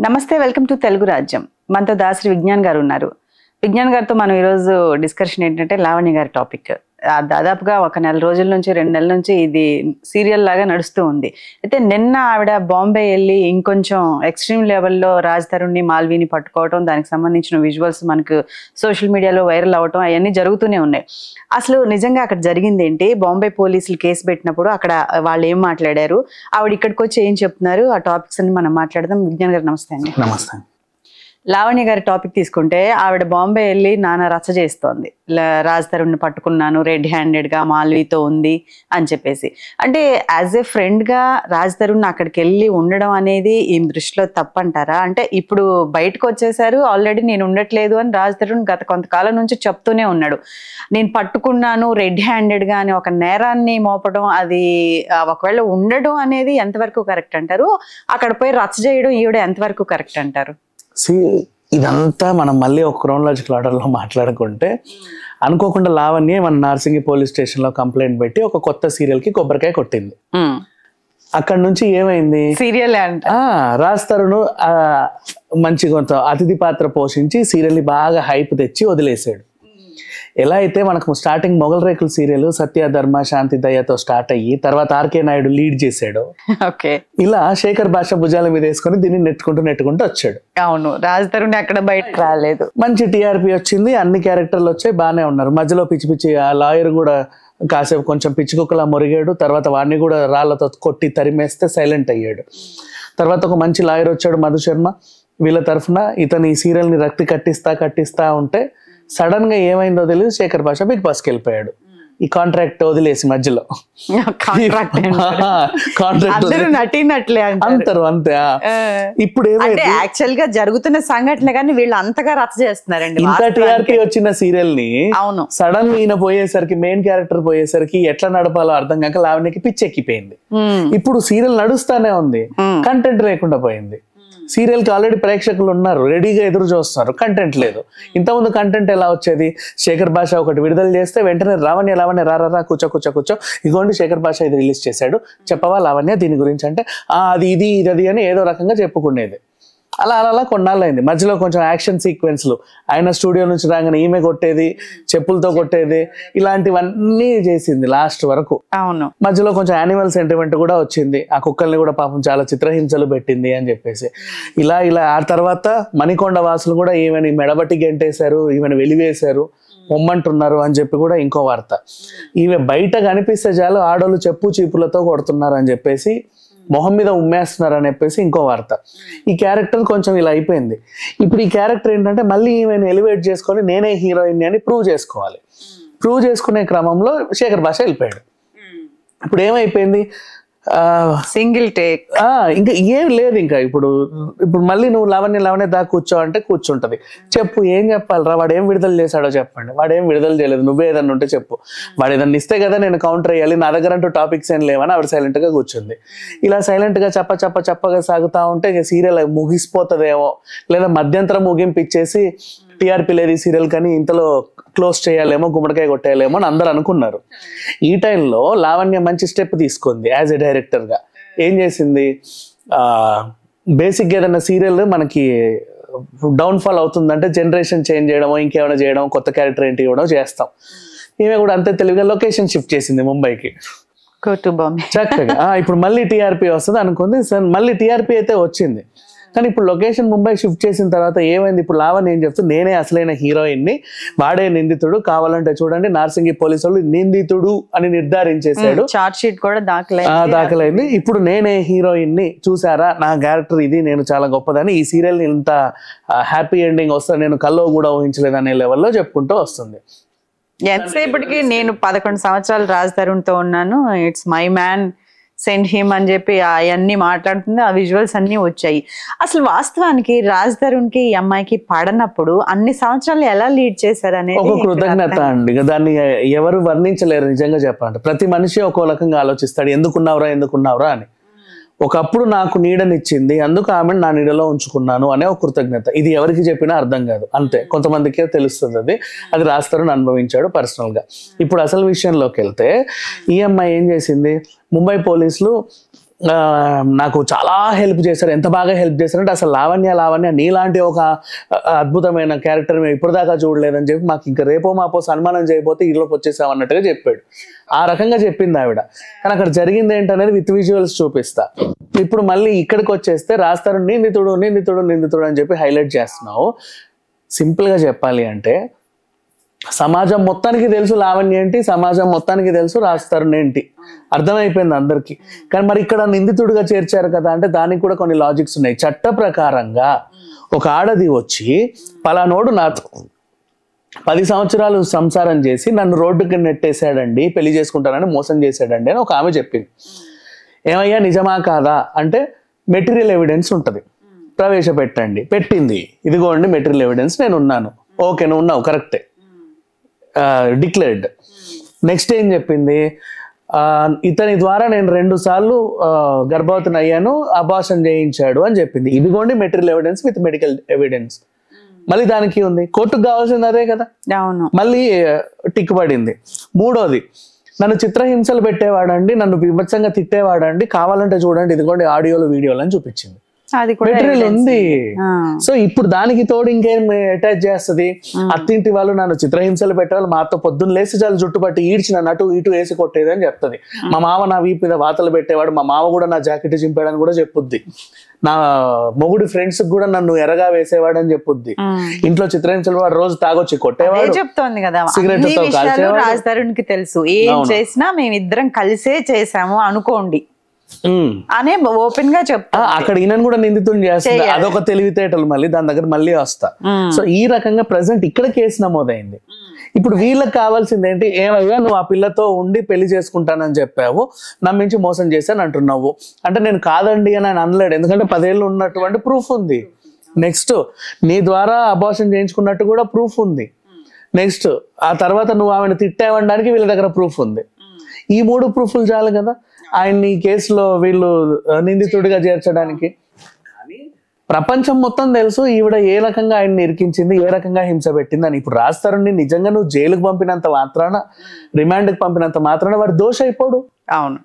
నమస్తే, welcome to Telugu రాజ్యం. మనతో దాసరి విజ్ఞాన్ గారు ఉన్నారు. విజ్ఞాన్ గారితో మనం ఈరోజు డిస్కషన్ ఏంటంటే లావణ్య గారి టాపిక్. దాదాపుగా ఒక నెల రోజుల నుంచి 2 నెలల నుంచి ఇది సీరియల్ లాగా నడుస్తూ ఉంది. అయితే నిన్న ఆవిడ బాంబే వెళ్ళి ఇంకొంచెం ఎక్స్ట్రీమ్ లెవెల్లో రాజ్ తరుణ్ని మాల్వీని పట్టుకోవటం, దానికి సంబంధించిన విజువల్స్ మనకు సోషల్ మీడియాలో వైరల్ అవ్వటం అవన్నీ జరుగుతూనే ఉన్నాయి. అసలు నిజంగా అక్కడ జరిగింది ఏంటి? బాంబే పోలీసులు కేసు పెట్టినప్పుడు అక్కడ వాళ్ళు ఏం మాట్లాడారు, ఆవిడ ఇక్కడికి వచ్చి ఏం చెప్తున్నారు, ఆ టాపిక్స్ అన్ని మనం మాట్లాడదాం. విజ్ఞాన్ గారు నమస్తే అండి. నమస్తే. లావణ్య గారి టాపిక్ తీసుకుంటే ఆవిడ బాంబే వెళ్ళి నానా రచ్చ చేస్తోంది. రాజ్ తరుణ్ని పట్టుకున్నాను, రెడ్ హ్యాండెడ్గా మాల్వీతో ఉంది అని చెప్పేసి. అంటే యాజ్ ఏ ఫ్రెండ్గా రాజ్ తరుణ్ అక్కడికి వెళ్ళి ఉండడం అనేది ఈ దృష్టిలో తప్పంటారా? అంటే ఇప్పుడు బయటకు వచ్చేసారు, ఆల్రెడీ నేను ఉండట్లేదు అని రాజ్ తరుణ్ గత కొంతకాలం నుంచి చెప్తూనే ఉన్నాడు. నేను పట్టుకున్నాను రెడ్ హ్యాండెడ్గా అని ఒక నేరాన్ని మోపడం, అది ఒకవేళ ఉండడం అనేది ఎంతవరకు కరెక్ట్ అంటారు? అక్కడ పోయి రచ్చ చేయడం ఈవిడ ఎంతవరకు కరెక్ట్ అంటారు? ఇదంతా మనం మళ్ళీ ఒక క్రోనలాజికల్ ఆర్డర్లో మాట్లాడుకుంటే, అనుకోకుండా లావణ్య మన నార్సింగి పోలీస్ స్టేషన్లో కంప్లైంట్ పెట్టి ఒక కొత్త సీరియల్కి కొబ్బరికాయ కొట్టింది. అక్కడ నుంచి ఏమైంది, సీరియల్ రాజ్ తరుణ్ మంచి కొంత అతిథి పాత్ర పోషించి సీరియల్ని బాగా హైప్ తెచ్చి వదిలేసాడు. ఎలా అయితే మనకు స్టార్టింగ్ మొగల్ రేకుల సీరియల్ సత్య ధర్మ శాంతి దయతో స్టార్ట్ అయ్యి తర్వాత ఆర్కే నాయుడు లీడ్ చేశాడు. ఇలా శేఖర్ భాష భుజాల మీద వేసుకొని దీన్ని నెట్టుకుంటూ వచ్చాడు. అవును, రాజ్ తరుణ్ అక్కడ బయటకు రాలేదు. మంచి టీఆర్పీ వచ్చింది, అన్ని క్యారెక్టర్లు వచ్చాయి, బాగానే ఉన్నారు. మధ్యలో పిచ్చి పిచ్చి ఆ లాయర్ కూడా కాసేపు కొంచెం పిచ్చి కుక్కలా మొరిగాడు. తర్వాత వాడిని కూడా రాళ్లతో కొట్టి తరిమేస్తే సైలెంట్ అయ్యాడు. తర్వాత ఒక మంచి లాయర్ వచ్చాడు మధు శర్మ. వీళ్ళ తరఫున ఇతను ఈ సీరియల్ని రక్తి కట్టిస్తా ఉంటే సడన్ గా ఏమైందో తెలియదు, శేఖర్ భాష బిగ్ బాస్కి వెళ్ళిపోయాడు. ఈ కాంట్రాక్ట్ వదిలేసి మధ్యలో అంటారు అంతే. ఇప్పుడు యాక్చువల్ గా జరుగుతున్న సంఘటన కానీ వీళ్ళు అంతగా రచ్చ చేస్తున్నారండి. ఇంత టీఆర్పీ వచ్చిన సీరియల్ ని సడన్ ఈయన పోయేసరికి, మెయిన్ క్యారెక్టర్ పోయేసరికి ఎట్లా నడపాలో అర్థం కాక లావణ్యకి పిచ్చెక్కిపోయింది. ఇప్పుడు సీరియల్ నడుస్తానే ఉంది, కంటెంట్ లేకుండా పోయింది. సీరియల్ కి ఆల్రెడీ ప్రేక్షకులు ఉన్నారు, రెడీగా ఎదురు చూస్తున్నారు, కంటెంట్ లేదు. ఇంతకుముందు కంటెంట్ ఎలా వచ్చేది? శేఖర్ భాష ఒకటి విడుదల చేస్తే వెంటనే లావణ్య రా కూర్చో ఇగోండి శేఖర్ భాష ఇది రిలీజ్ చేశాడు, చెప్పవా లావణ్య దీని గురించి అంటే అది ఇది అని ఏదో రకంగా చెప్పుకునేది. అలా కొన్నాళ్ళు అయింది. మధ్యలో కొంచెం యాక్షన్ సీక్వెన్స్లు, ఆయన స్టూడియో నుంచి రాగానే ఈమె కొట్టేది, చెప్పులతో కొట్టేది, ఇలాంటివన్నీ చేసింది లాస్ట్ వరకు. అవును, మధ్యలో కొంచెం యానిమల్ సెంటిమెంట్ కూడా వచ్చింది. ఆ కుక్కల్ని కూడా పాపం చాలా చిత్రహింసలు పెట్టింది అని చెప్పేసి ఇలా ఆ తర్వాత మణికొండ వాసులు కూడా ఈమెని మెడబట్టి గెంటేశారు, ఈమెను వెలివేశారు, పొమ్మంటున్నారు అని చెప్పి కూడా ఇంకో వార్త. ఈమె బయట కనిపిస్తే చాలు ఆడోళ్ళు చెప్పు చీపులతో కొడుతున్నారు అని చెప్పేసి, మొహం మీద ఉమ్మేస్తున్నారు అని చెప్పేసి ఇంకో వార్త. ఈ క్యారెక్టర్ కొంచెం ఇలా అయిపోయింది. ఇప్పుడు ఈ క్యారెక్టర్ ఏంటంటే మళ్ళీ ఈమెను ఎలివేట్ చేసుకొని నేనే హీరోయిన్ అని ప్రూవ్ చేసుకోవాలి. ప్రూవ్ చేసుకునే క్రమంలో శేఖర్ భాష వెళ్ళిపోయాడు. ఇప్పుడు ఏమైపోయింది, సింగిల్ టేక్, ఇంకా ఏం లేదు. ఇంకా ఇప్పుడు మళ్ళీ నువ్వు లావణ్య దా కూర్చో అంటే కూర్చుంటది. చెప్పు, ఏం చెప్పాలరా, వాడు ఏం విడుదల చేశాడో చెప్పండి. వాడు ఏం విడుదల చేయలేదు, నువ్వే ఏదన్నా ఉంటే చెప్పు. వాడు ఏదన్నా ఇస్తే కదా నేను కౌంటర్ వేయాలి, నా దగ్గర అంటూ టాపిక్స్ ఏం లేవని ఆవిడ సైలెంట్ గా కూర్చుంది. ఇలా సైలెంట్ గా చప్పగా సాగుతా ఉంటే సీరియల్ ముగిసిపోతుందేమో, లేదా మధ్యంతరం ముగింపు ఇచ్చేసి టీఆర్పీ లేదు ఈ సీరియల్ కానీ ఇంతలో క్లోజ్ చేయాలేమో, గుమ్మడికాయ కొట్టేయాలేమో అని అందరు అనుకున్నారు. ఈ టైంలో లావణ్య మంచి స్టెప్ తీసుకుంది యాజ్ ఎ డైరెక్టర్ గా. ఏం చేసింది, బేసిక్గా ఏదైనా సీరియల్ మనకి డౌన్ఫాల్ అవుతుందంటే జనరేషన్ చేంజ్ చేయడమో, ఇంకేమైనా చేయడం, కొత్త క్యారెక్టర్ ఏంటి ఇవ్వడం చేస్తాం. ఈమె కూడా అంతే తెలివిగా లొకేషన్ షిఫ్ట్ చేసింది ముంబైకి చక్కగా. ఇప్పుడు మళ్ళీ టీఆర్పీ వస్తుంది అనుకుంది, మళ్ళీ టీఆర్పీ అయితే వచ్చింది. కానీ ఇప్పుడు లొకేషన్ ముంబై షిఫ్ట్ చేసిన తర్వాత ఏమైంది, ఇప్పుడు లావణ్య ఏం చెప్తుంది, నేనే అసలైన హీరోయిన్ని, వాడే నిందితుడు, కావాలంటే చూడండి నార్సింగి పోలీసు వాళ్ళు నిందితుడు అని నిర్ధారించేశాడు, చార్జ్ షీట్ కూడా దాఖలైంది. ఇప్పుడు నేనే హీరోయిన్ని, చూసారా నా క్యారెక్టర్ ఇది, నేను చాలా గొప్పదని, ఈ సీరియల్ ఇంత హ్యాపీ ఎండింగ్ వస్తుంది నేను కల్లో కూడా ఊహించలేదు అనే లెవెల్లో చెప్పుకుంటూ వస్తుంది. ఎంతసేపటికి నేను 11 సంవత్సరాలు రాజ్ తరుణ్తో ఉన్నాను, it's my man, send him అని చెప్పి అవన్నీ మాట్లాడుతుంది, ఆ విజువల్స్ అన్ని వచ్చాయి. అసలు వాస్తవానికి రాజ్ తరుణ్ కి ఈ అమ్మాయికి పడనప్పుడు అన్ని సంవత్సరాలు ఎలా లీడ్ చేశారు అనేది ఒక కృతజ్ఞత అండి. దాన్ని ఎవరు వర్ణించలేరు నిజంగా చెప్పాలంటే. ప్రతి మనిషి ఒక్కో రకంగా ఆలోచిస్తాడు, ఎందుకున్నావురా అని. ఒకప్పుడు నాకు నీడనిచ్చింది, అందుకు ఆమెను నా నీడలో ఉంచుకున్నాను అనే ఒక కృతజ్ఞత. ఇది ఎవరికి చెప్పినా అర్థం కాదు, అంతే, కొంతమందికే తెలుస్తుంది. అది రాజ్ తరుణ్ అనుభవించాడు పర్సనల్ గా. ఇప్పుడు అసలు విషయంలోకి వెళ్తే ఈ అమ్మాయి ఏం చేసింది, ముంబై పోలీసులు నాకు చాలా హెల్ప్ చేశారు. ఎంత బాగా హెల్ప్ చేశారంటే అసలు లావణ్య నీలాంటి ఒక అద్భుతమైన క్యారెక్టర్ మేము ఇప్పుడు దాకా చూడలేదని చెప్పి మాకు ఇంకా రేపో మాపో సన్మానం చేయబోతే ఈలోకి వచ్చేసాం అన్నట్టుగా చెప్పాడు. ఆ రకంగా చెప్పింది ఆవిడ. కానీ అక్కడ జరిగింది ఏంటనేది విత్ విజువల్స్ చూపిస్తా. ఇప్పుడు మళ్ళీ ఇక్కడికి వచ్చేస్తే రాస్తారు నిందితుడు అని చెప్పి హైలైట్ చేస్తున్నావు. సింపుల్ గా చెప్పాలి అంటే సమాజం మొత్తానికి తెలుసు లావణ్య ఏంటి, సమాజం మొత్తానికి తెలుసు రాస్తారు ఏంటి, అర్థమైపోయింది అందరికి. కానీ మరి ఇక్కడ నిందితుడిగా చేర్చారు కదా అంటే దానికి కూడా కొన్ని లాజిక్స్ ఉన్నాయి. చట్ట ప్రకారంగా ఒక ఆడది వచ్చి పలానోడు నాతో 10 సంవత్సరాలు సంసారం చేసి నన్ను రోడ్డుకి నెట్టేశాడండి, పెళ్లి చేసుకుంటానని మోసం చేశాడండి అని ఒక ఆమె చెప్పింది. ఏమయ్యా నిజమా కాదా అంటే మెటీరియల్ ఎవిడెన్స్ ఉంటుంది, ప్రవేశపెట్టండి. పెట్టింది, ఇదిగోండి మెటీరియల్ ఎవిడెన్స్, నేను ఉన్నాను. ఓకే నువ్వు ఉన్నావు కరెక్టే, డిక్లేర్డ్. నెక్స్ట్ ఏం చెప్పింది, ఇతని ద్వారా నేను 2 సార్లు గర్భవతిని అయ్యాను, అబార్షన్ చేయించాడు అని చెప్పింది. ఇదిగోండి material evidence with medical evidence. మళ్ళీ దానికి ఉంది, కోర్టుకు కావాల్సింది అదే కదా, మళ్ళీ టిక్ పడింది. మూడోది, నన్ను చిత్రహింసలు పెట్టేవాడండి, నన్ను విమర్శంగా తిట్టేవాడండి, కావాలంటే చూడండి ఇదిగోండి ఆడియోలు వీడియోలు అని చూపించింది. మెటీరియల్ ఉంది. సో ఇప్పుడు దానికి తోడు ఇంకేం అటాచ్ చేస్తుంది, అత్తింటి వాళ్ళు నన్ను చిత్రహింసలు పెట్టేవాళ్ళు, మాతో పొద్దున్న లేసి చాలు జుట్టుపట్టి ఈడ్చి నన్ను అటు ఇటు వేసి కొట్టేది అని చెప్తుంది. మా మామ నా వీపు మీద వాతలు పెట్టేవాడు, మా మామ కూడా నా జాకెట్ చింపాడని కూడా చెప్పుద్ది. నా మొగుడి ఫ్రెండ్స్ కూడా నన్ను ఎరగా వేసేవాడు అని చెప్పుద్ది. ఇంట్లో చిత్రహింసలు వాడు రోజు తాగొచ్చి కొట్టేవాడు, చెప్తోంది కదా, సిగరెట్ తో కాల్చేవాడు. రాజధరునికి తెలుసు ఏం చేసినా మేమిద్దరం కలిసే చేసాము అనుకోండి అనే ఓపెన్ గా చెప్తా. అక్కడ ఈయన కూడా నిందితుని చేస్తుంది, అదొక తెలివితేటలు. మళ్ళీ దాని దగ్గర మళ్ళీ వస్తా. సో ఈ రకంగా ప్రెసెంట్ ఇక్కడ కేసు నమోదైంది. ఇప్పుడు వీళ్ళకి కావాల్సింది ఏంటి, ఏమయ్యా నువ్వు ఆ పిల్లతో ఉండి పెళ్లి చేసుకుంటానని చెప్పావు, నమ్మించి మోసం చేశాను అంటున్నావు అంటే నేను కాదండి అని ఆయన అనలేడు, ఎందుకంటే 10 ఏళ్ళు ఉన్నటువంటి ప్రూఫ్ ఉంది. నెక్స్ట్ నీ ద్వారా అబార్షన్ చేయించుకున్నట్టు కూడా ప్రూఫ్ ఉంది. నెక్స్ట్ ఆ తర్వాత నువ్వు ఆమెను తిట్టావడానికి వీళ్ళ దగ్గర ప్రూఫ్ ఉంది. ఈ 3 ప్రూఫ్లు చాలు కదా ఆయన్ని కేసులో వీళ్ళు నిందితుడిగా చేర్చడానికి. ప్రపంచం మొత్తం తెలుసు ఈవిడ ఏ రకంగా ఆయన్ని ఇరికించింది, ఏ రకంగా హింస పెట్టింది అని. ఇప్పుడు రాస్తారని నిజంగా నువ్వు జైలుకు పంపినంత మాత్రాన, రిమాండ్కి పంపినంత మాత్రాన వాడు దోష అయిపోడు. అవును,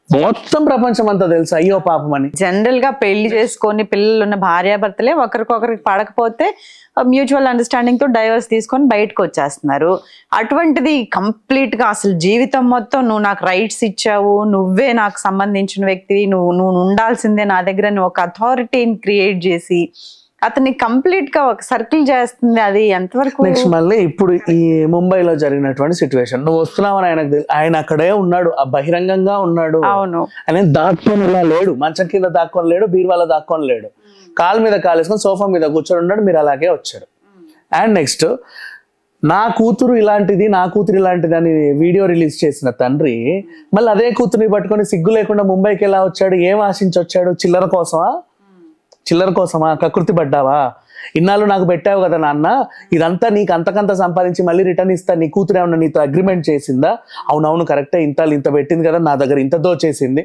మొత్తం ప్రపంచం అంతా తెలుసు అయ్యో పాపం అని. జనరల్ గా పెళ్లి చేసుకొని పిల్లలు ఉన్న భార్యాభర్తలే ఒకరికొకరికి పడకపోతే మ్యూచువల్ అండర్స్టాండింగ్ తో డైవర్స్ తీసుకొని బయటకు వచ్చేస్తున్నారు. అటువంటిది కంప్లీట్ గా అసలు జీవితం మొత్తం నువ్వు నాకు రైట్స్ ఇచ్చావు, నువ్వే నాకు సంబంధించిన వ్యక్తివి, నువ్వు ఉండాల్సిందే నా దగ్గర, నువ్వు ఒక అథారిటీని క్రియేట్ చేసి అతన్ని కంప్లీట్ గా ఒక సర్కిల్ చేస్తుంది. అది ఎంతవరకు? నెక్స్ట్ మళ్ళీ ఇప్పుడు ఈ ముంబైలో జరిగినటువంటి సిచ్యువేషన్, నువ్వు వస్తున్నావని ఆయన అక్కడే ఉన్నాడు, బహిరంగంగా ఉన్నాడు. అవును, ఆయన దాక్కొని లేడు, మంచం కింద దాక్కొని లేడు, బీరువాలో దాక్కొని లేడు, కాలు మీద కాలేసుకొని సోఫా మీద కూర్చొని ఉన్నాడు. మీరు అలాగే వచ్చారు. అండ్ నెక్స్ట్ నా కూతురు ఇలాంటిది అని వీడియో రిలీజ్ చేసిన తండ్రి మళ్ళీ అదే కూతురుని పట్టుకొని సిగ్గు లేకుండా ముంబైకి ఎలా వచ్చాడు, ఏం ఆశించి వచ్చాడు? చిల్లర కోసమా? కకృతి పడ్డావా? ఇన్నాళ్ళు నాకు పెట్టావు కదా నాన్న, ఇదంతా నీకు అంతకంత సంపాదించి మళ్ళీ రిటర్న్ ఇస్తా, నీ కూతురు ఏమన్నా నీతో అగ్రిమెంట్ చేసిందా? అవునవును కరెక్టే, ఇంత పెట్టింది కదా, నా దగ్గర ఇంత దోచేసింది.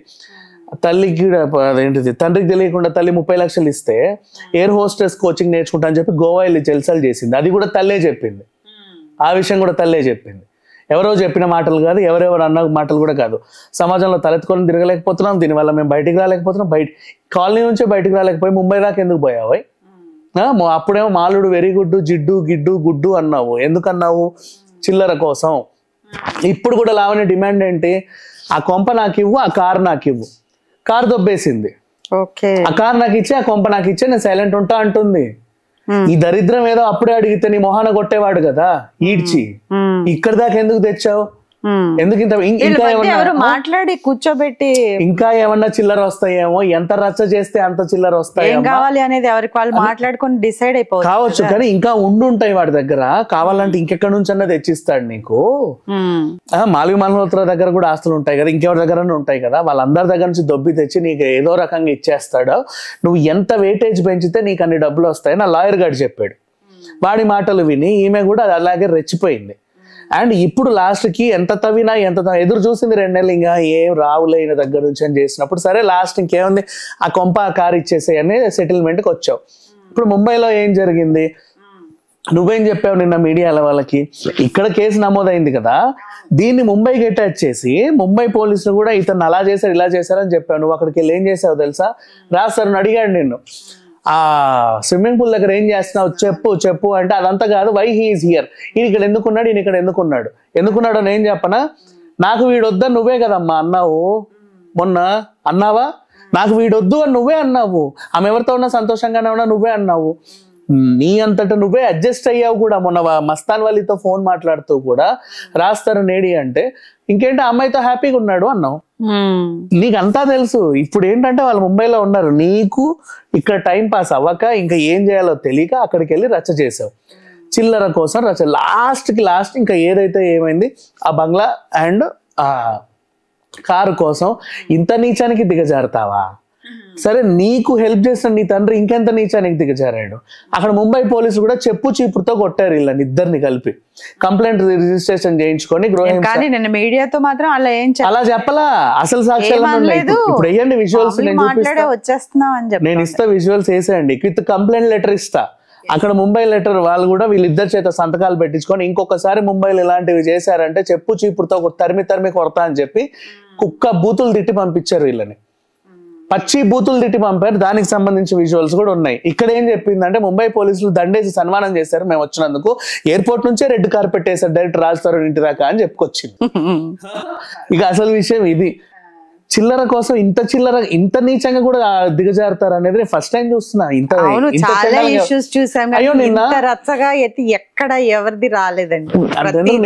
తల్లికి అదేంటిది తండ్రికి తెలియకుండా తల్లి 30 లక్షలు ఇస్తే ఎయిర్ హోస్టెస్ కోచింగ్ నేర్చుకుంటా అని చెప్పి గోవా వెళ్ళి జల్సాలు చేసింది. అది కూడా తల్లే చెప్పింది, ఆ విషయం కూడా తల్లే చెప్పింది. ఎవరో చెప్పిన మాటలు కాదు, ఎవరెవరు అన్న మాటలు కూడా కాదు. సమాజంలో తలెత్తుకొని తిరగలేకపోతున్నాం, దీనివల్ల మేము బయటికి రాలేకపోతున్నాం. కాలనీ నుంచే బయటికి రాలేకపోయి ముంబై దాకా ఎందుకు పోయావు? అప్పుడేమో మాలుడు వెరీ గుడ్డు, జిడ్డు గిడ్డు గుడ్డు అన్నావు. ఎందుకన్నావు? చిల్లర కోసం. ఇప్పుడు కూడా లావణ్య డిమాండ్ ఏంటి? ఆ కొంప నాకు ఇవ్వు, ఆ కారు నాకు ఇవ్వు. కారు దొబ్బేసింది, ఆ కారు నాకు ఇచ్చి ఆ కొంప నాకు ఇచ్చే నేను సైలెంట్ ఉంటా అంటుంది. ఈ దరిద్రం ఏదో అప్పుడే అడిగితే నీ మొహాన కొట్టేవాడు కదా ఈడ్చి, ఇక్కడ దాకా ఎందుకు తెచ్చావు? ఎందుకు ఇంకా మాట్లాడి కూర్చోబెట్టి ఇంకా ఏమన్నా చిల్లర వస్తాయేమో, ఎంత రచ్చ చేస్తే అంత చిల్లర వస్తాయేమో కావాలి అనేది ఎవరికి వాళ్ళు మాట్లాడుకొని డిసైడ్ అయిపోవచ్చు కావచ్చు. కానీ ఇంకా ఉండుంటాయి వాడి దగ్గర, కావాలంటే ఇంకెక్కడి నుంచి అన్నా తెచ్చిస్తాడు నీకు. మాల్వి మల్హోత్రా దగ్గర కూడా ఆస్తులు ఉంటాయి కదా, ఇంకెవరి దగ్గర ఉంటాయి కదా, వాళ్ళందరి దగ్గర నుంచి దొబ్బి తెచ్చి నీకు ఏదో రకంగా ఇచ్చేస్తాడు. నువ్వు ఎంత వెయిటేజ్ పెంచితే నీకు అన్ని డబ్బులు వస్తాయి నా లాయర్ గారు చెప్పాడు. వాడి మాటలు విని ఈమె కూడా అలాగే రెచ్చిపోయింది. అండ్ ఇప్పుడు లాస్ట్ కి ఎంత తవ్వినా ఎదురు చూసింది 2 నెలలు, ఇంకా ఏం రావులేని దగ్గర నుంచి అని చేసినప్పుడు సరే లాస్ట్ ఇంకేముంది, ఆ కొంప ఆ కారు ఇచ్చేసేయని సెటిల్మెంట్కి వచ్చావు. ఇప్పుడు ముంబైలో ఏం జరిగింది? నువ్వేం చెప్పావు నిన్న మీడియాల వాళ్ళకి, ఇక్కడ కేసు నమోదైంది కదా, దీన్ని ముంబైకి అటాచ్ చేసి ముంబై పోలీసులు కూడా ఇతను అలా చేశారు ఇలా చేశారు అని చెప్పావు. నువ్వు అక్కడికి వెళ్ళి ఏం చేసావు తెలుసా? రాస్తారు అడిగాడు నిన్ను, ఆ స్విమ్మింగ్ పూల్ దగ్గర ఏం చేస్తున్నావు చెప్పు చెప్పు అంటే, అదంతా కాదు, వై హీఈస్ హియర్, ఈయన ఇక్కడ ఎందుకున్నాడు, ఈయన ఇక్కడ ఎందుకున్నాడు అని ఏం చెప్పనా, నాకు వీడొద్దా నువ్వే కదమ్మా అన్నావు, మొన్న అన్నావా, నాకు వీడొద్దు అని నువ్వే అన్నావు, ఆమె ఎవరితో ఉన్నా సంతోషంగానే ఉన్నా నువ్వే అన్నావు, నీ అంతటా నువ్వే అడ్జస్ట్ అయ్యావు కూడా. మొన్న మస్తాన్ వాళ్ళతో ఫోన్ మాట్లాడుతూ కూడా రాస్తారు నేడి అంటే, ఇంకేంటి అమ్మాయితో హ్యాపీగా ఉన్నాడు అన్నావు. నీకు అంతా తెలుసు. ఇప్పుడు ఏంటంటే వాళ్ళు ముంబైలో ఉన్నారు, నీకు ఇక్కడ టైం పాస్ అవ్వక ఇంకా ఏం చేయాలో తెలియక అక్కడికి వెళ్ళి రచ్చ చేసావు, చిల్లర కోసం రచ్చ. లాస్ట్ ఇంకా ఏదైతే ఏమైంది, ఆ బంగ్లా అండ్ ఆ కారు కోసం ఇంత నీచానికి దిగజారుతావా? సరే, నీకు హెల్ప్ చేస్తాను నీ తండ్రి, ఇంకెంత నీచానికి దిగజారాడు. అక్కడ ముంబై పోలీసులు కూడా చెప్పు చీపురుతో కొట్టారు వీళ్ళని ఇద్దరిని కలిపి, కంప్లైంట్ రిజిస్ట్రేషన్ చేయించుకొని మీడియాతో మాత్రం అలా చెప్పలా, అసలు సాక్ష్యాలు ఇప్పుడు వేయండి విజువల్స్, నేను ఇస్తా విజువల్స్ వేసేయండి, విత్ కంప్లైంట్ లెటర్ ఇస్తా. అక్కడ ముంబై లెటర్ వాళ్ళు కూడా వీళ్ళిద్దరి చేత సంతకాలు పెట్టించుకొని, ఇంకొకసారి ముంబైలో ఇలాంటివి చేశారంటే చెప్పు చీపురుతో తరిమి కొడతా అని చెప్పి కుక్క బూతులు తిట్టి పంపించారు వీళ్ళని, పచ్చి బూతులు తిట్టి పంపారు. దానికి సంబంధించిన విజువల్స్ కూడా ఉన్నాయి. ఇక్కడ ఏం చెప్పిందంటే, ముంబై పోలీసులు దండేసి సన్మానం చేశారు మేము వచ్చినందుకు, ఎయిర్పోర్ట్ నుంచే రెడ్ కార్పెట్ వేశారు డైరెక్ట్ రాజుతారు ఇంటి దాకా అని చెప్పుకొచ్చింది. ఇక అసలు విషయం ఇది. చిల్లర కోసం ఇంత నీచంగా కూడా దిగజారుతారు అనేది నేను ఫస్ట్ టైం చూస్తున్నా. అయ్యో ఎక్కడ ఎవరిది రాలేదండి.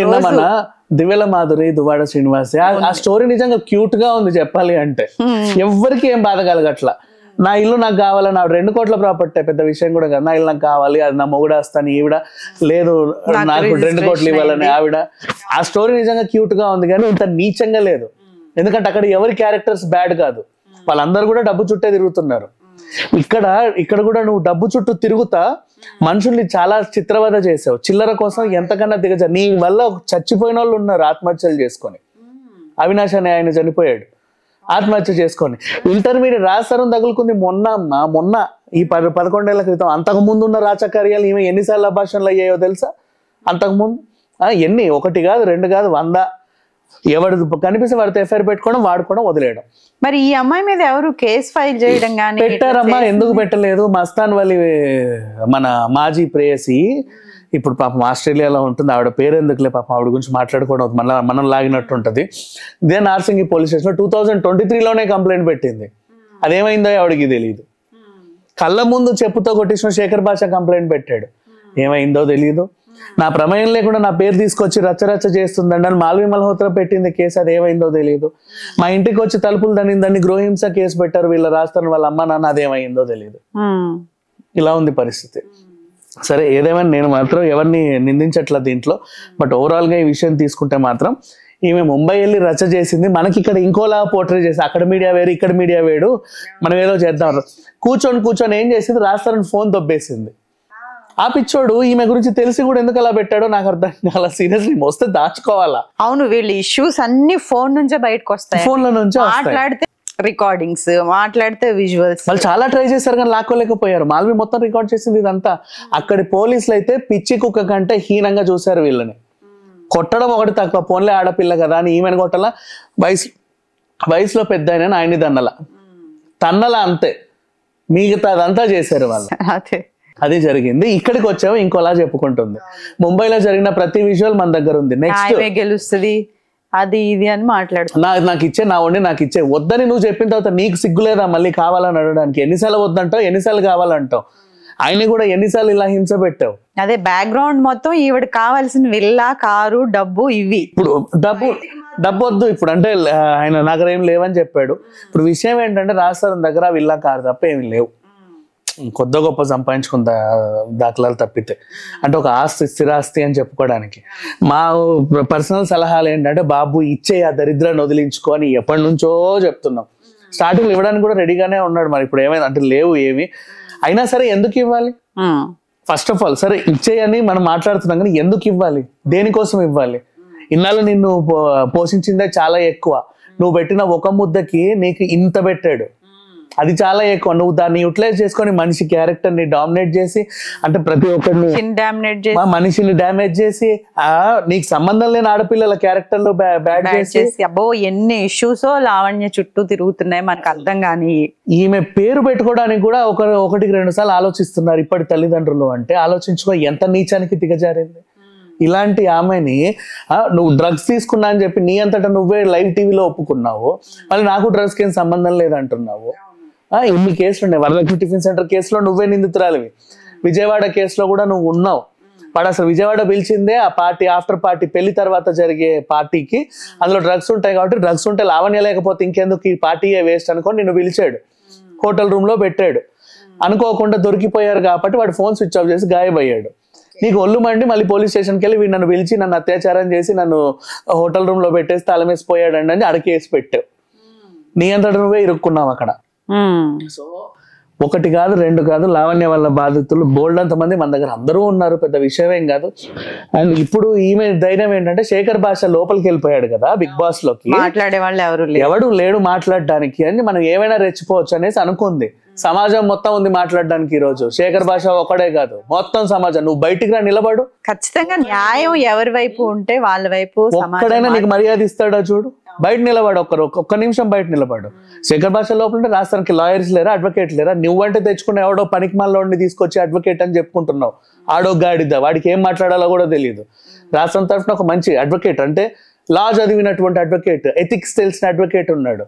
నిన్న మన దివ్యల మాధురి, దువ్వాడ శ్రీనివాస్ ఆ స్టోరీ నిజంగా క్యూట్ గా ఉంది చెప్పాలి అంటే. ఎవ్వరికి ఏం బాధ కలగట్లా. నా ఇల్లు నాకు కావాలి, నా 2 కోట్ల ప్రాపర్టీ పెద్ద విషయం కూడా కాదు, నా ఇల్లు నాకు కావాలి, అది నా మొగుడు వస్తాను, ఈవిడ లేదు నాకు 2 కోట్లు ఇవ్వాలని ఆవిడ. ఆ స్టోరీ నిజంగా క్యూట్ గా ఉంది కానీ ఇంత నీచంగా లేదు. ఎందుకంటే అక్కడ ఎవరి క్యారెక్టర్స్ బ్యాడ్ కాదు, వాళ్ళందరూ కూడా డబ్బు చుట్టే తిరుగుతున్నారు. ఇక్కడ కూడా నువ్వు డబ్బు చుట్టూ తిరుగుతా మనుషుల్ని చాలా చిత్రవద చేసావు. చిల్లర కోసం ఎంతకన్నా దిగజా. నీ వల్ల చచ్చిపోయిన వాళ్ళు ఉన్నారు ఆత్మహత్యలు చేసుకొని. అవినాష్ అనే ఆయన చనిపోయాడు ఆత్మహత్య చేసుకొని. ఇంటర్మీడియట్ రాజస్థానం తగులుకుంది మొన్న ఈ 11 ఏళ్ల క్రితం. అంతకు ముందు ఉన్న రాచకార్యాలు ఈమె ఎన్నిసార్లు అభాషణలు అయ్యాయో తెలుసా? అంతకుముందు ఎన్ని, 1 కాదు 2 కాదు 100. ఎవరు కనిపిస్తే వాడితో ఎఫ్ఐఆర్ పెట్టుకోవడం, వాడుకోవడం, వదిలేయడం. మరి ఈ అమ్మాయి మీద ఎవరు కేసు ఫైల్ చేయడం కానీ పెట్టారమ్మా? ఎందుకు పెట్టలేదు? మస్తాన్ వలి మన మాజీ ప్రేయసి ఇప్పుడు పాపం ఆస్ట్రేలియాలో ఉంటుంది, ఆవిడ పేరు ఎందుకులే పాపం, ఆవిడ గురించి మాట్లాడుకోవడం మనం లాగినట్టు ఉంటుంది. ఇదే నార్సింగి పోలీస్ స్టేషన్ 2023లోనే కంప్లైంట్ పెట్టింది. అదేమైందో ఆవిడకి తెలియదు. కళ్ళ ముందు చెప్పుతో కొట్టించిన శేఖర్ భాష కంప్లైంట్ పెట్టాడు, ఏమైందో తెలియదు. నా ప్రమేయం లేకుండా నా పేరు తీసుకొచ్చి రచ్చరచ్చ చేస్తుందండి అని మాల్వి మల్హోత్రా పెట్టింది కేసు, అది ఏమైందో తెలియదు. మా ఇంటికి వచ్చి తలుపులు దాన్ని గృహహింస కేసు పెట్టారు వీళ్ళ రాష్ట్రం వాళ్ళ అమ్మ నాన్న, అదేమైందో తెలియదు. ఇలా ఉంది పరిస్థితి. సరే, ఏదేమైనా నేను మాత్రం ఎవరిని నిందించట్లా దీంట్లో. బట్ ఓవరాల్ గా ఈ విషయం తీసుకుంటే మాత్రం ఈమె ముంబై వెళ్ళి రచ్చ చేసింది, మనకి ఇక్కడ ఇంకోలా పోర్ట్రే చేసి, అక్కడ మీడియా వేరు ఇక్కడ మీడియా వేడు, మనం ఏదో చేద్దాం. కూర్చొని ఏం చేసింది, రాస్తారని ఫోన్ దొబ్బేసింది. ఆ పిచ్చోడు ఈమె గురించి తెలిసి కూడా ఎందుకు అలా పెట్టాడో నాకు అర్థం కాల. సీరియస్లీ వస్తే దాచుకోవాలా? అవును, వీళ్ళ ఇష్యూస్ అన్ని ఫోన్ నుంచే బయటకు వస్తాయి, ఫోన్ల నుంచి మాట్లాడితే రికార్డింగ్స్, మాట్లాడితే విజువల్స్. వాళ్ళు చాలా ట్రై చేశారు కానీ లాక్కోలేకపోయారు. మాల్వి మొత్తం రికార్డ్ చేసింది ఇదంతా. అక్కడి పోలీసులు అయితే పిచ్చి కుక్క కంటే హీనంగా చూశారు వీళ్ళని. కొట్టడం ఒకటి తక్కువ, పోన్లే ఆడపిల్ల కదా అని ఈమెను కొట్టాల, వయసులో పెద్ద ఆయన్ని తన్నలా అంతే, మిగతా అదంతా చేశారు వాళ్ళు. అది జరిగింది. ఇక్కడికి వచ్చావు ఇంకోలా చెప్పుకుంటుంది. ముంబైలో జరిగిన ప్రతి విజువల్ మన దగ్గర ఉంది. నెక్స్ట్ గెలుస్తుంది అది ఇది అని మాట్లాడుతుంది. నాకు ఇచ్చే, నా వండి నాకు ఇచ్చే, వద్దని నువ్వు చెప్పిన తర్వాత నీకు సిగ్గులేదా మళ్ళీ కావాలని అడగడానికి? ఎన్నిసార్లు వద్దంటావు, ఎన్నిసార్లు కావాలంటావు? ఆయన కూడా ఎన్నిసార్లు ఇలా హింస పెట్టావు? అదే బ్యాక్గ్రౌండ్ మొత్తం ఈవిడ కావాల్సిన విల్లా, కారు, డబ్బు, ఇవి. ఇప్పుడు డబ్బు వద్దు ఇప్పుడు అంటే ఆయన నాకు ఏం లేవని చెప్పాడు. ఇప్పుడు విషయం ఏంటంటే రాజస్థానం దగ్గర విల్లా, కారు తప్ప ఏమి లేవు. కొద్ది గొప్ప సంపాదించుకున్న దాఖలాలు తప్పితే, అంటే ఒక ఆస్తి స్థిరాస్తి అని చెప్పుకోవడానికి. మా పర్సనల్ సలహాలు ఏంటంటే, బాబు ఇచ్చే ఆ దరిద్రాన్ని వదిలించుకో అని ఎప్పటి నుంచో చెప్తున్నాం. స్టార్టింగ్ ఇవ్వడానికి కూడా రెడీగానే ఉన్నాడు. మరి ఇప్పుడు ఏమైంది అంటే లేవు ఏమి. అయినా సరే ఎందుకు ఇవ్వాలి? ఫస్ట్ ఆఫ్ ఆల్ సరే ఇచ్చేయని మనం మాట్లాడుతున్నాం కానీ ఎందుకు ఇవ్వాలి, దేనికోసం ఇవ్వాలి? ఇన్నాళ్ళు నిన్ను పోషించిందే చాలా ఎక్కువ. నువ్వు పెట్టిన ఒక ముద్దకి నీకు ఇంత పెట్టాడు. అది చాలా ఎక్కువ. నువ్వు దాన్ని యూటిలైజ్ చేసుకొని మనిషి క్యారెక్టర్ ని డామినేట్ చేసి, అంటే ప్రతి ఒక్కరిని మనిషిని డ్యామేజ్ చేసి, నీకు సంబంధం లేని ఆడపిల్లల క్యారెక్టర్ లో బ్యాడ్ చేసి, అబ్బో ఎన్ని ఇష్యూస్ లావణ్య చుట్టూ తిరుగుతున్నాయి మనకు అర్థం కాని. ఈమె పేరు పెట్టుకోవడానికి కూడా ఒకటికి 2 సార్లు ఆలోచిస్తున్నారు ఇప్పటి తల్లిదండ్రులు. అంటే ఆలోచించుకో ఎంత నీచానికి దిగజారింది. ఇలాంటి ఆమెని నువ్వు డ్రగ్స్ తీసుకున్నా అని చెప్పి నీ అంతటా నువ్వే లైవ్ టీవీలో ఒప్పుకున్నావు, మళ్ళీ నాకు డ్రగ్స్ కి ఏం సంబంధం లేదంటున్నావు. ఇన్ని కేసులు ఉన్నాయి. వరలక్ష్మి టిఫిన్ సెంటర్ కేసులో నువ్వే నిందితురాలివి, విజయవాడ కేసులో కూడా నువ్వు ఉన్నావు. వాడు అసలు విజయవాడ పిలిచిందే ఆ పార్టీ, ఆఫ్టర్ పార్టీ, పెళ్లి తర్వాత జరిగే పార్టీకి. అందులో డ్రగ్స్ ఉంటాయి కాబట్టి డ్రగ్స్ ఉంటే లావణ్య లేకపోతే ఇంకెందుకు ఈ పార్టీయే వేస్ట్ అనుకొని నిన్ను పిలిచాడు, హోటల్ రూమ్ లో పెట్టాడు. అనుకోకుండా దొరికిపోయారు కాబట్టి వాడు ఫోన్ స్విచ్ ఆఫ్ చేసి గాయబయ్యాడు. నీకు ఒళ్ళు మండి మళ్ళీ పోలీస్ స్టేషన్కి వెళ్ళి వీడు నన్ను పిలిచి నన్ను అత్యాచారం చేసి నన్ను హోటల్ రూమ్ లో పెట్టేసి తలమేసిపోయాడండి అని అడకేసి పెట్టావు. నీ అంతటా నువ్వే ఇరుక్కున్నావు అక్కడ. సో 1 కాదు 2 కాదు, లావణ్య వల్ల బాధితులు బోల్డ్ అంత మంది మన దగ్గర అందరూ ఉన్నారు, పెద్ద విషయం ఏం కాదు. అండ్ ఇప్పుడు ఈమె ధైర్యం ఏంటంటే శేఖర్ భాష లోపలికి వెళ్ళిపోయాడు కదా బిగ్ బాస్ లోకి, మాట్లాడే వాళ్ళు ఎవడు లేడు మాట్లాడడానికి అని మనం ఏమైనా రెచ్చిపోవచ్చు అనేసి అనుకుంది. సమాజం మొత్తం ఉంది మాట్లాడడానికి ఈ రోజు. శేఖర్ భాష ఒక్కడే కాదు, మొత్తం సమాజం. నువ్వు బయటికి రా, నిలబడు. ఖచ్చితంగా న్యాయం ఎవరి వైపు ఉంటే వాళ్ళ వైపు. ఒక్కడైనా నీకు మర్యాద ఇస్తాడా చూడు. బయట నిలబడు, ఒక్క నిమిషం బయట నిలబడు. శేఖర్ భాష లోపల ఉంటే రాష్ట్రానికి లాయర్స్ లేరా, అడ్వకేట్ లేరా? నువ్వంటే తెచ్చుకున్న ఎవడో పనికి మళ్ళీ తీసుకొచ్చి అడ్వకేట్ అని చెప్పుకుంటున్నావు. ఆడో గాడిద్దా, వాడికి ఏం మాట్లాడాలో కూడా తెలియదు. రాష్ట్రం తరఫున ఒక మంచి అడ్వకేట్, అంటే లా చదివినటువంటి అడ్వకేట్, ఎథిక్స్ తెలిసిన అడ్వకేట్ ఉన్నాడు.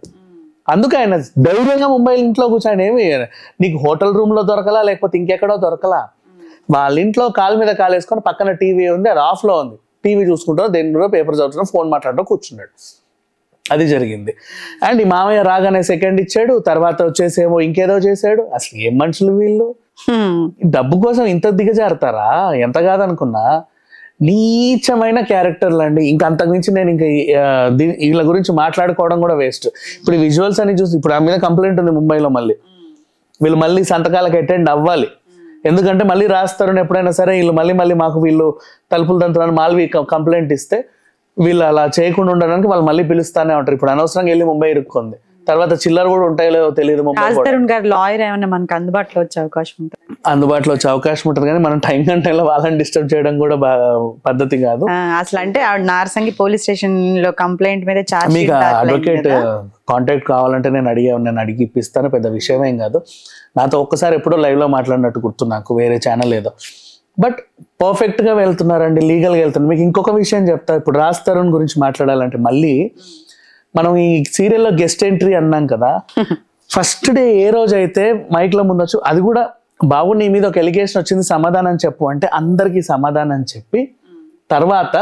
అందుకే ఆయన ధైర్యంగా ముంబై ఇంట్లో కూర్చొని ఏమి నీకు హోటల్ రూమ్ లో దొరకలా, లేకపోతే ఇంకెక్కడో దొరకలా. వాళ్ళ ఇంట్లో కాలు మీద కాలు వేసుకొని పక్కన టీవీ ఉంది, అది ఆఫ్ లో ఉంది. టీవీ చూసుకుంటారు, దేనిలో పేపర్ చదువుతున్నా, ఫోన్ మాట్లాడుతూ కూర్చున్నాడు. అది జరిగింది. అండ్ ఈ మామయ్య రాగానే సెకండ్ ఇచ్చాడు, తర్వాత వచ్చేసేమో ఇంకేదో చేశాడు. అసలు ఏం మనుషులు వీళ్ళు, డబ్బు కోసం ఇంత దిగజారుతారా? ఎంత కాదనుకున్నా నీచమైన క్యారెక్టర్లు అండి. ఇంకా అంతకుమించి నేను ఇంకా వీళ్ళ గురించి మాట్లాడుకోవడం కూడా వేస్ట్. ఇప్పుడు విజువల్స్ అని చూసి ఇప్పుడు ఆ మీద కంప్లైంట్ ఉంది ముంబైలో. వీళ్ళు మళ్ళీ సంతకాలకు అటెండ్ అవ్వాలి, ఎందుకంటే మళ్ళీ రాస్తారు ఎప్పుడైనా సరే. వీళ్ళు మాకు వీళ్ళు తలుపులు తంత్రాన్ని మాల్వి కంప్లైంట్ ఇస్తే వీళ్ళు అలా చేయకుండా ఉండడానికి వాళ్ళు మళ్ళీ పిలుస్తానే ఉంటారు. ఇప్పుడు అనవసరంగా వెళ్ళి ముంబై ఇరుక్కుంది. తర్వాత చిల్లర కూడా ఉంటాయో తెలియదు. లాయర్ ఏమన్నా మనకు అందుబాటులో వచ్చే అవకాశం ఉంటుంది, కానీ మనం టైం గంటలో వాళ్ళని డిస్టర్బ్ చేయడం కూడా పద్ధతి కాదు అసలు. అంటే నార్సంగి పోలీస్ స్టేషన్ లో కంప్లైంట్ మీద మీకు అడ్వకేట్ కాంటాక్ట్ కావాలంటే నేను అడిగి ఇప్పిస్తాను, పెద్ద విషయం ఏం కాదు. నాతో ఒక్కసారి ఎప్పుడో లైవ్ లో మాట్లాడినట్టు గుర్తు నాకు, వేరే ఛానల్ ఏదో. బట్ పర్ఫెక్ట్ గా వెళ్తున్నారండి, లీగల్ గా వెళ్తున్నారు. మీకు ఇంకొక విషయం చెప్తా. ఇప్పుడు రాజ్ తరుణ్ గురించి మాట్లాడాలంటే మళ్ళీ మనం ఈ సీరియల్లో గెస్ట్ ఎంట్రీ అన్నాం కదా, ఫస్ట్ డే ఏ రోజు అయితే మైక్ లో ముందొచ్చు, అది కూడా బాబు నీ మీద ఒక ఎలిగేషన్ వచ్చింది సమాధానం చెప్పు అంటే అందరికీ సమాధానం చెప్పి తర్వాత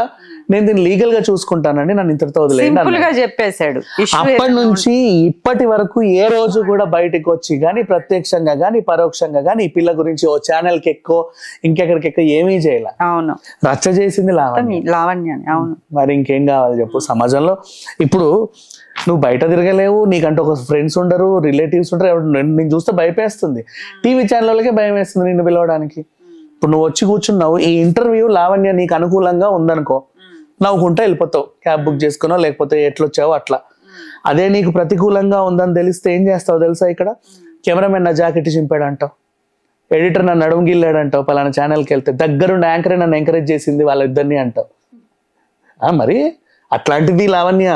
నేను దీన్ని లీగల్ గా చూసుకుంటానండి, నన్ను ఇంతటితో వదిలేయండి చెప్పేశాడు. అప్పటి నుంచి ఇప్పటి వరకు ఏ రోజు కూడా బయటకు వచ్చి కానీ ప్రత్యక్షంగా కానీ పరోక్షంగా కానీ ఈ పిల్ల గురించి ఓ ఛానల్ కి ఎక్కువ ఇంకెక్కడికి ఎక్కువ ఏమీ చేయాల. అవును, రచ్చ చేసింది లావణ్య. అవును, మరి ఇంకేం కావాలి చెప్పు. సమాజంలో ఇప్పుడు నువ్వు బయట తిరగలేవు, నీకంటే ఒక ఫ్రెండ్స్ ఉండరు, రిలేటివ్స్ ఉండరు. నేను చూస్తే భయపేస్తుంది. టీవీ ఛానళ్ళకే భయం వేస్తుంది నిన్ను పిలవడానికి. ఇప్పుడు నువ్వు వచ్చి కూర్చున్నావు, ఈ ఇంటర్వ్యూ లావణ్య నీకు అనుకూలంగా ఉందనుకో, నవ్వుకుంటా వెళ్ళిపోతావు, క్యాబ్ బుక్ చేసుకున్నావు, లేకపోతే ఎట్లొచ్చావో అట్లా. అదే నీకు ప్రతికూలంగా ఉందని తెలిస్తే ఏం చేస్తావు తెలుసా? ఇక్కడ కెమెరామెన్ నా జాకెట్ చింపాడు అంటావు, ఎడిటర్ నన్ను అడుగు గిల్లాడు అంటావు, పలానా ఛానల్కి వెళ్తే దగ్గరుండి యాంకరే నన్ను ఎంకరేజ్ చేసింది వాళ్ళిద్దరిని అంటావు. మరి అట్లాంటిది లావణ్య.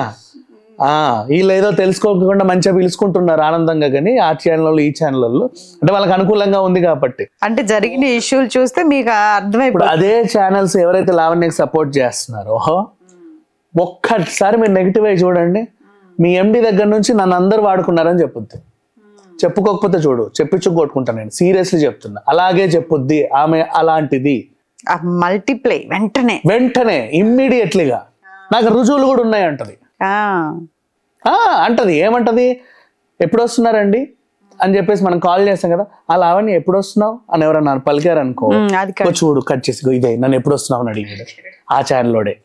వీళ్ళు ఏదో తెలుసుకోకుండా మంచిగా పిలుచుకుంటున్నారు ఆనందంగా, కానీ ఆ ఛానళ్ళు ఈ ఛానళ్ళు అంటే వాళ్ళకి అనుకూలంగా ఉంది కాబట్టి. అంటే జరిగిన ఇష్యూలు చూస్తే మీకు అర్థమైపోతుంది. అదే ఛానల్స్ ఎవరైతే లావణ్యకి సపోర్ట్ చేస్తున్నారో ఒక్కసారి మీరు నెగిటివ్ అయి చూడండి. మీ ఎండి దగ్గర నుంచి నన్ను అందరు వాడుకున్నారని చెప్పుద్ది. చెప్పుకోకపోతే చూడు, చెప్పించు కొట్టుకుంటా. నేను సీరియస్లీ చెప్తున్నా, అలాగే చెప్పుద్ది ఆమె. అలాంటిది మల్టిప్లై వెంటనే ఇమ్మీడియట్లీగా నాకు రుజువులు కూడా ఉన్నాయి అంటది. అంటది ఏమంటది, ఎప్పుడు వస్తున్నారండి అని చెప్పేసి మనం కాల్ చేస్తాం కదా, అలా అవన్నీ ఎప్పుడు వస్తున్నావు అని ఎవరన్నా పలికారు అనుకో, చూడు కట్ చేసి ఇదే నన్ను ఎప్పుడు వస్తున్నావు అని అడిగాడు ఆ ఛానల్లోడే.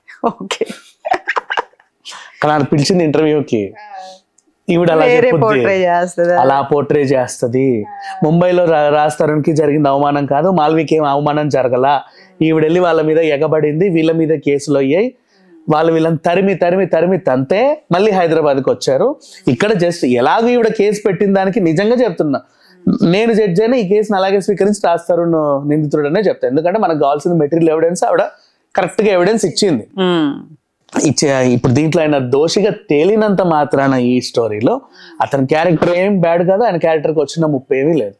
కానీ పిలిచింది ఇంటర్వ్యూకి, ఈవిడ అలా చెప్పుద్ది, అలా పోర్ట్రే చేస్తుంది. ముంబైలో రాజ్ తరుణ్కి జరిగింది అవమానం కాదు, మాల్వికి ఏం అవమానం జరగలా. ఈవిడెళ్ళి వాళ్ళ మీద ఎగబడింది, వీళ్ళ మీద కేసులు అయ్యాయి. వాళ్ళు వీళ్ళని తరిమి తంతే మళ్ళీ హైదరాబాద్కి వచ్చారు. ఇక్కడ జస్ట్ ఎలాగో ఈవిడ కేసు పెట్టిన దానికి నిజంగా చెప్తున్నా, నేను జడ్జి అయినా ఈ కేసుని అలాగే స్వీకరించి రాస్తారు నిందితుడు అనే చెప్తాను. ఎందుకంటే మనకు కావాల్సిన మెటీరియల్ ఎవిడెన్స్ ఆవిడ కరెక్ట్ గా ఎవిడెన్స్ ఇచ్చింది. ఇప్పుడు దీంట్లో ఆయన దోషిగా తేలినంత మాత్రాన ఈ స్టోరీలో అతని క్యారెక్టర్ ఏం బ్యాడ్ కాదు, ఆయన క్యారెక్టర్కి వచ్చిన ముప్పు ఏమీ లేదు.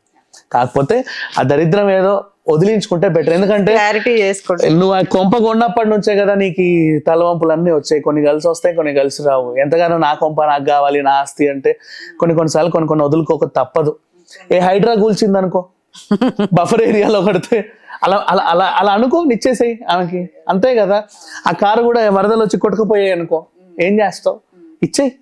కాకపోతే ఆ దరిద్రం ఏదో వదిలించుకుంటే బెటర్. ఎందుకంటే నువ్వు ఆ కొంప కొన్నప్పటి నుంచే కదా నీకు ఈ తలవంపులు అన్నీ వచ్చాయి. కొన్ని కలిసి వస్తాయి, కొన్ని కలిసి రావు. ఎంతగానో నా కొంప నాకు కావాలి, నా ఆస్తి అంటే కొన్నిసార్లు కొన్ని వదులుకోక తప్పదు. ఏ హైడ్రా కూల్చింది అనుకో బఫర్ ఏరియాలో కడితే అలా అలా అలా అలా అనుకో, నిచ్చేసేయి ఆమెకి, అంతే కదా. ఆ కారు కూడా వరదలు వచ్చి కొట్టుకుపోయాయి అనుకో, ఏం చేస్తావు, ఇచ్చేయి.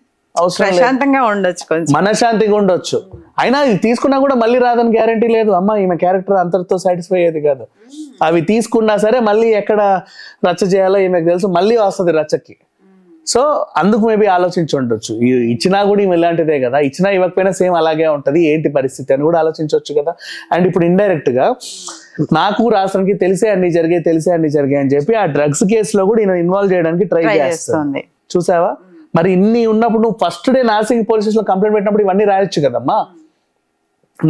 ప్రశాంతంగా ఉండొచ్చు, మనశ్శాంతిగా ఉండొచ్చు. అయినా ఇది తీసుకున్నా కూడా మళ్ళీ రాదని గ్యారంటీ లేదు. అమ్మ ఈమె క్యారెక్టర్ అంతటితో సాటిస్ఫై అయ్యేది కాదు. అవి తీసుకున్నా సరే మళ్ళీ ఎక్కడ రచ్చ చేయాలో ఈమెకు తెలుసు, మళ్ళీ వస్తుంది రచ్చకి. సో అందుకు మేబీ ఆలోచించి ఉండొచ్చు. ఇచ్చినా కూడా ఈమె ఇలాంటిదే కదా, ఇచ్చినా ఇవ్వకపోయినా సేమ్ అలాగే ఉంటది, ఏంటి పరిస్థితి అని కూడా ఆలోచించవచ్చు కదా. అండ్ ఇప్పుడు ఇండైరెక్ట్ గా నాకు రాష్ట్రానికి తెలిసే అన్ని జరిగాయి అని చెప్పి ఆ డ్రగ్స్ కేసులో కూడా ఈయన ఇన్వాల్వ్ చేయడానికి ట్రై చేస్తుంది. చూసావా? మరి ఇన్ని ఉన్నప్పుడు నువ్వు first day Narsingi police station లో కంప్లైంట్ పెట్టినప్పుడు ఇవన్నీ రాయొచ్చు కదమ్మా,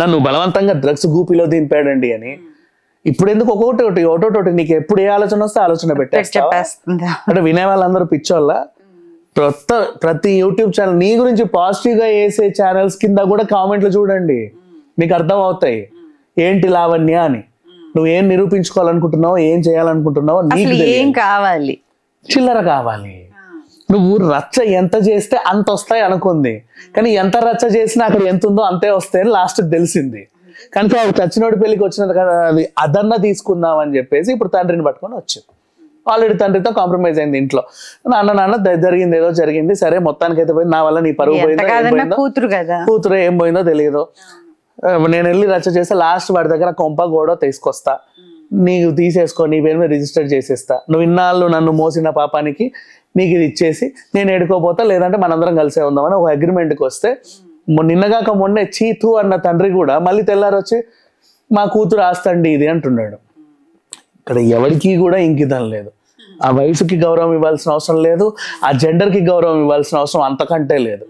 నన్ను బలవంతంగా డ్రగ్స్ గూపిలో దింపాడండి అని. ఇప్పుడు ఎందుకు ఒకటోటి నీకు ఎప్పుడు ఏ ఆలోచన వస్తే ఆలోచన పెట్టేస్తావా? అంటే వినే వాళ్ళందరూ పిచ్చోళ్ళ. ప్రతి యూట్యూబ్ ఛానల్ నీ గురించి పాజిటివ్ గా వేసే ఛానల్స్ కింద కూడా కామెంట్లు చూడండి, మీకు అర్థం అవుతాయి ఏంటి లావణ్య అని. నువ్వు ఏం నిరూపించుకోవాలనుకుంటున్నావు, ఏం చేయాలనుకుంటున్నావు, నీకు ఏం కావాలి, చిల్లర కావాలి. నువ్వు రచ్చ ఎంత చేస్తే అంత వస్తాయి అనుకుంది, కానీ ఎంత రచ్చ చేసినా అక్కడ ఎంత ఉందో అంతే వస్తాయని లాస్ట్ తెలిసింది. కనుక చచ్చినోడి పెళ్లికి వచ్చినది కదా, అది అదన్నా తీసుకుందాం అని చెప్పేసి ఇప్పుడు తండ్రిని పట్టుకొని వచ్చింది. ఆల్రెడీ తండ్రితో కాంప్రమైజ్ అయింది ఇంట్లో. నాన్న జరిగింది ఏదో జరిగింది, సరే మొత్తానికి అయితే పోయింది, నా వల్ల నీ పరువు పోయిందో, కూతురు ఏం పోయిందో తెలియదు, నేను వెళ్ళి రచ్చ చేస్తే లాస్ట్ వాడి దగ్గర కొంప గోడో తీసుకొస్తా, నీకు తీసేసుకో, నీ పేరు మీద రిజిస్టర్ చేసేస్తా, నువ్వు ఇన్నాళ్ళు నన్ను మోసిన పాపానికి నీకు ఇది ఇచ్చేసి నేను ఎడుకోపోతా, లేదంటే మనందరం కలిసే ఉందామని ఒక అగ్రిమెంట్కి వస్తే, నిన్నగాక మొన్నే చీతు అన్న తండ్రి కూడా మళ్ళీ తెల్లారు వచ్చి మా కూతురు ఆస్తండి ఇది అంటున్నాడు. ఇక్కడ ఎవరికి కూడా ఇంకితం లేదు. ఆ వయసుకి గౌరవం ఇవ్వాల్సిన అవసరం లేదు, ఆ జెండర్కి గౌరవం ఇవ్వాల్సిన అవసరం అంతకంటే లేదు.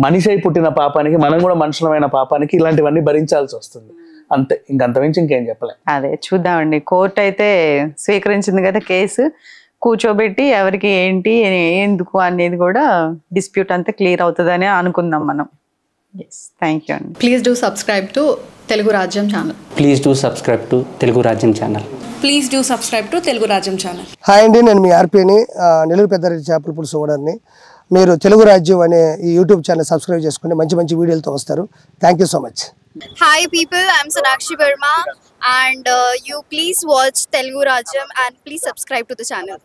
మనిషి అయి పుట్టిన పాపానికి, మనం కూడా మనుషులమైన పాపానికి ఇలాంటివన్నీ భరించాల్సి వస్తుంది, అంతే. ఇంకంతమించి ఇంకేం చెప్పలే. అదే చూద్దామండి. కోర్టు అయితే స్వీకరించింది కదా కేసు, కూర్చోబెట్టి ఎవరికి ఏంటి ఎందుకు అనేది కూడా డిస్ప్యూట్ అంతా క్లియర్ అవుతుందని అనుకుందాం మనం. Yes, thank you. Please do subscribe to Telugu Rajyam channel. Please do subscribe to Telugu Rajyam channel. Please do subscribe to Telugu Rajyam channel. Hi అండి, నేను మీ ఆర్పీని, నెల్లూరు పెద్దారెడ్డి చేపల పులుసు ఓనర్ని. మీరు తెలుగు రాజ్యం అనే ఈ యూట్యూబ్ ఛానల్ సబ్స్క్రైబ్ చేసుకుని మంచి వీడియోలతో వస్తారు. Thank you so much. Hi people, I'm Sonakshi Verma and you please watch Telugu Rajyam and please subscribe to the channel.